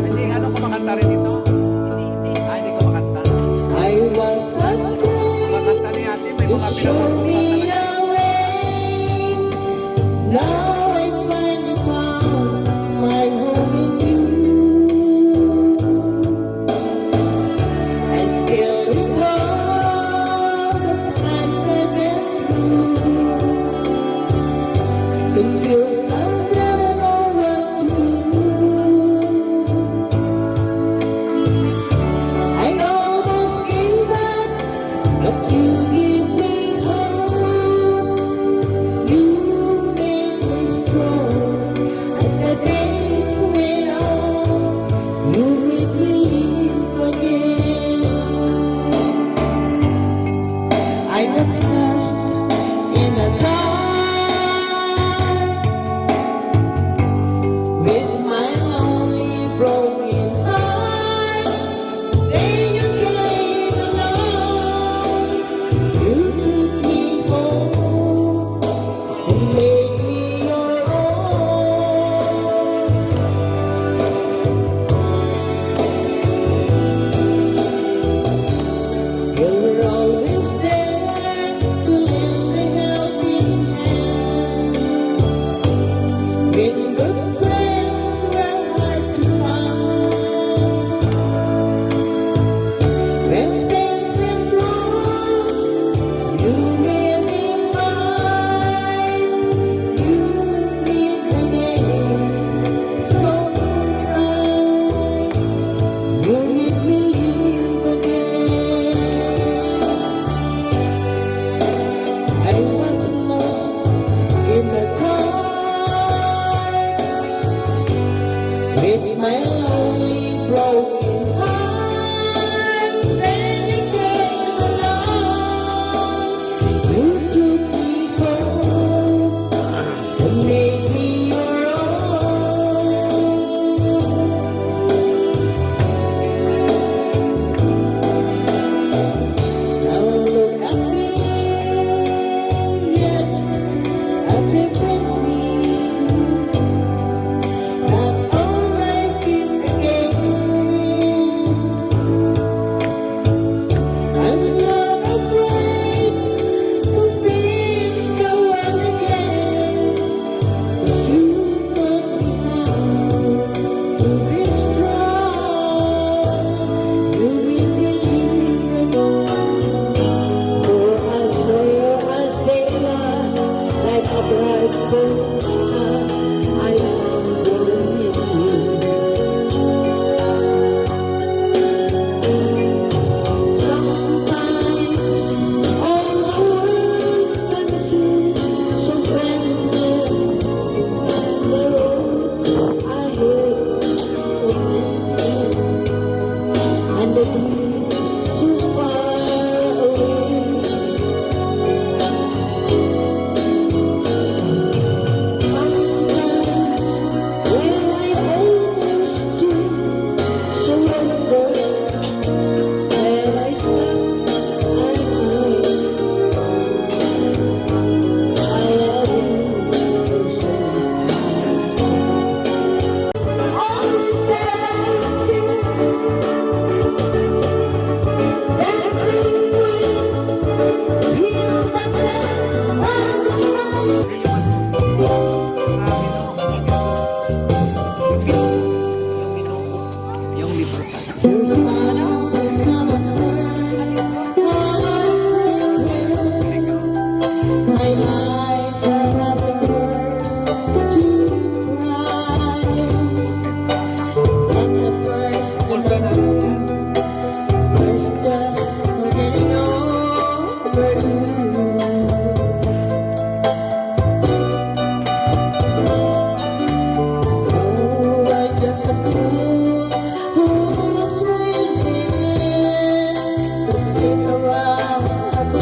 Kasi ano, kumakanta rin ito? Hindi kumakanta. Kumakanta ni ate, may mga pinapagkumakanta na. You give me hope.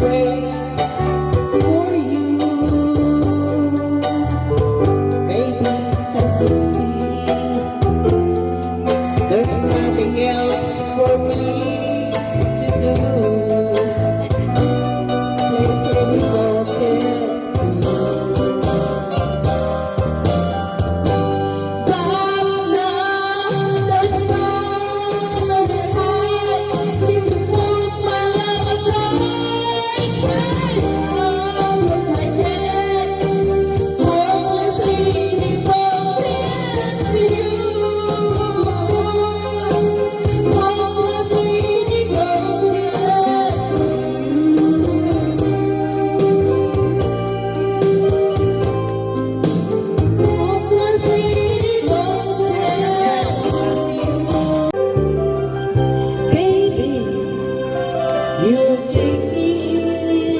wait for you. Baby, can't you see? There's nothing else for me to do. Please let me forget. But now there's no other high. You can push my love aside. Out of my head, hopelessly devoted to you. Hopelessly devoted to you. Hopelessly devoted to you. Baby, you take me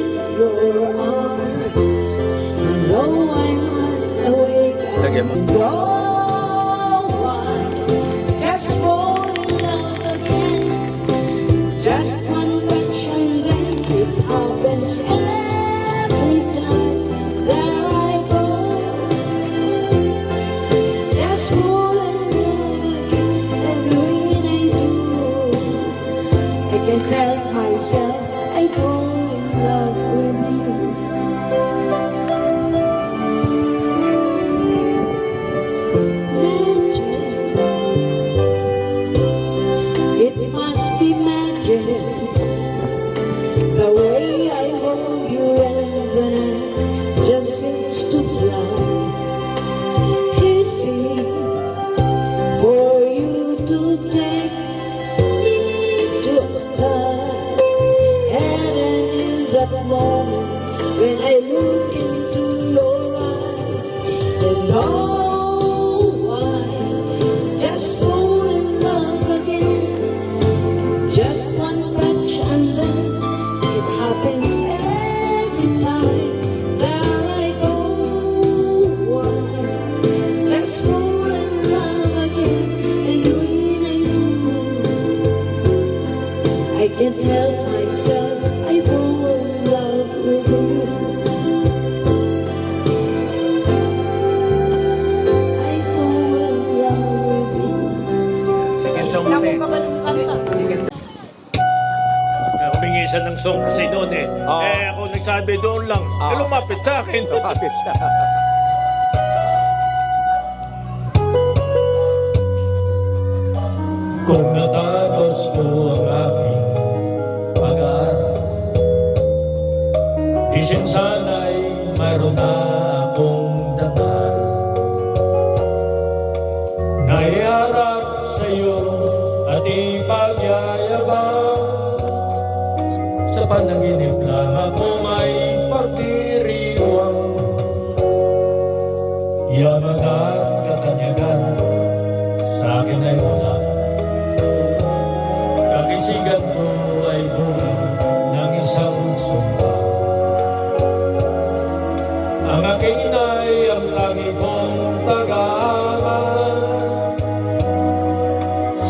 in your arms, and though I'm unawake, and though I just fall in love again, just one touch and then it happens every time that I go. Just fall in love again, and when I do, I can tell myself I fall in love with you. Magic, it must be magic, the way I hold you and the night just seems to fly. Easy for you to take me to a star. And in that moment when I look into your eyes, and oh, I just fall in love again. Just one touch and then it happens every time that I go. I just fall in love again, and when I do, I can tell myself I fall in love with you. I fall in love with you. Second song ulit. Second song. Humingi siya ng song kasi noon eh. Oo. Eh ako nagsabi doon lang. Oo. Eh lumapit sa akin. Lumapit siya. Kung natapos ko ang aking pag-aaral, isip sana'y mayroon na akong dangal. Naiharap sa iyo at ipagyayabang, sa panaginip lang ako may pagdiriwang. Yaman at katanyagan sa akin ay wala. Kakisigan ko ay bunga ng isang sumpa. Ang aking inay ang tangi kong taga-aman.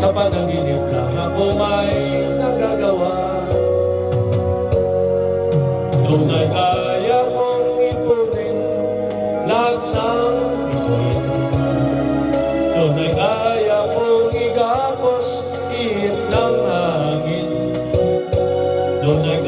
Sa panaginip lang ako may nagagawa. Doon ay kaya kong ipunin lahat ng bituin. Doon ay kaya kong igapos ihip ng hangin. Doon ay